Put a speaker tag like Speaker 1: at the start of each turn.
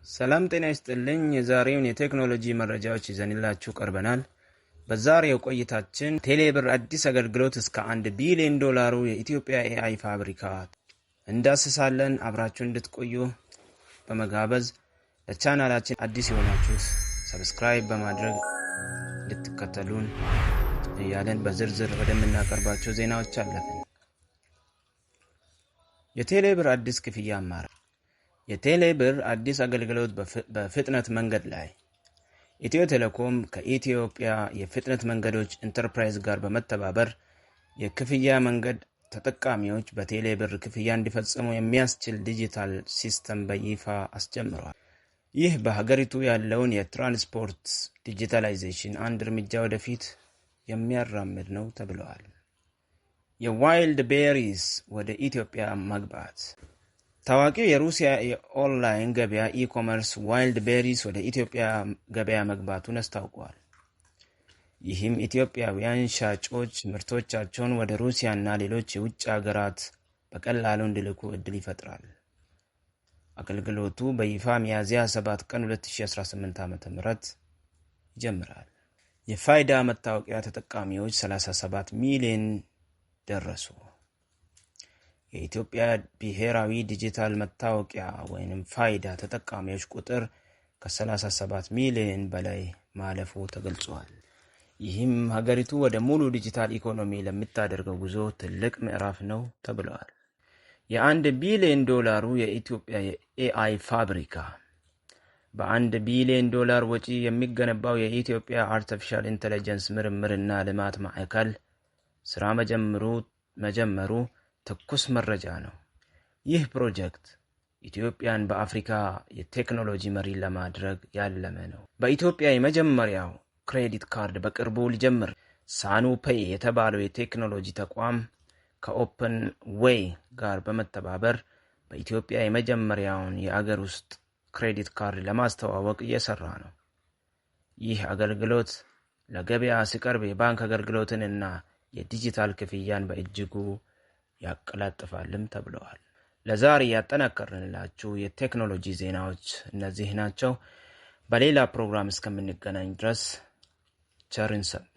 Speaker 1: ሰላም ጤና ይስጥልኝ። የዛሬውን የቴክኖሎጂ መረጃዎች ይዘንላችሁ ቀርበናል። በዛሬው ቆይታችን ቴሌብር አዲስ አገልግሎት እስከ $1 ቢሊዮን የኢትዮጵያ ኤአይ ፋብሪካ እንዳስሳለን። አብራችሁ እንድትቆዩ በመጋበዝ ለቻናላችን አዲስ የሆናችሁት ሰብስክራይብ በማድረግ እንድትከተሉን እያለን በዝርዝር ወደምናቀርባቸው ዜናዎች አለፍን። የቴሌብር አዲስ ክፍያ አማራጭ። የቴሌብር አዲስ አገልግሎት በፍጥነት መንገድ ላይ። ኢትዮ ቴሌኮም ከኢትዮጵያ የፍጥነት መንገዶች ኢንተርፕራይዝ ጋር በመተባበር የክፍያ መንገድ ተጠቃሚዎች በቴሌብር ክፍያ እንዲፈጽሙ የሚያስችል ዲጂታል ሲስተም በይፋ አስጀምሯል። ይህ በሀገሪቱ ያለውን የትራንስፖርት ዲጂታላይዜሽን አንድ እርምጃ ወደፊት የሚያራምድ ነው ተብለዋል። የዋይልድ ቤሪስ ወደ ኢትዮጵያ መግባት። ታዋቂው የሩሲያ የኦንላይን ገበያ ኢኮመርስ ዋይልድ ቤሪስ ወደ ኢትዮጵያ ገበያ መግባቱን አስታውቋል። ይህም ኢትዮጵያውያን ሻጮች ምርቶቻቸውን ወደ ሩሲያና ሌሎች የውጭ ሀገራት በቀላሉ እንዲልኩ እድል ይፈጥራል። አገልግሎቱ በይፋ ሚያዝያ 7 ቀን 2018 ዓ.ም ይጀምራል። የፋይዳ መታወቂያ ተጠቃሚዎች 37 ሚሊዮን ደረሱ። የኢትዮጵያ ብሔራዊ ዲጂታል መታወቂያ ወይም ፋይዳ ተጠቃሚዎች ቁጥር ከ37 ሚሊዮን በላይ ማለፉ ተገልጿል። ይህም ሀገሪቱ ወደ ሙሉ ዲጂታል ኢኮኖሚ ለምታደርገው ጉዞ ትልቅ ምዕራፍ ነው ተብለዋል። $1 ቢሊዮን የኢትዮጵያ የኤአይ ፋብሪካ። $1 ቢሊዮን ወጪ የሚገነባው የኢትዮጵያ አርቲፊሻል ኢንተለጀንስ ምርምርና ልማት ማዕከል ስራ መጀመሩ ትኩስ መረጃ ነው። ይህ ፕሮጀክት ኢትዮጵያን በአፍሪካ የቴክኖሎጂ መሪ ለማድረግ ያለመ ነው። በኢትዮጵያ የመጀመሪያው ክሬዲት ካርድ በቅርቡ ሊጀምር። ሳኑፔይ የተባለው የቴክኖሎጂ ተቋም ከኦፕን ዌይ ጋር በመተባበር በኢትዮጵያ የመጀመሪያውን የአገር ውስጥ ክሬዲት ካርድ ለማስተዋወቅ እየሰራ ነው። ይህ አገልግሎት ለገበያ ሲቀርብ የባንክ አገልግሎትንና የዲጂታል ክፍያን በእጅጉ ያቀላጥፋልም ተብለዋል። ለዛሬ ያጠናቀርንላችሁ የቴክኖሎጂ ዜናዎች እነዚህ ናቸው። በሌላ ፕሮግራም እስከምንገናኝ ድረስ ቸርን ሰንብቱ።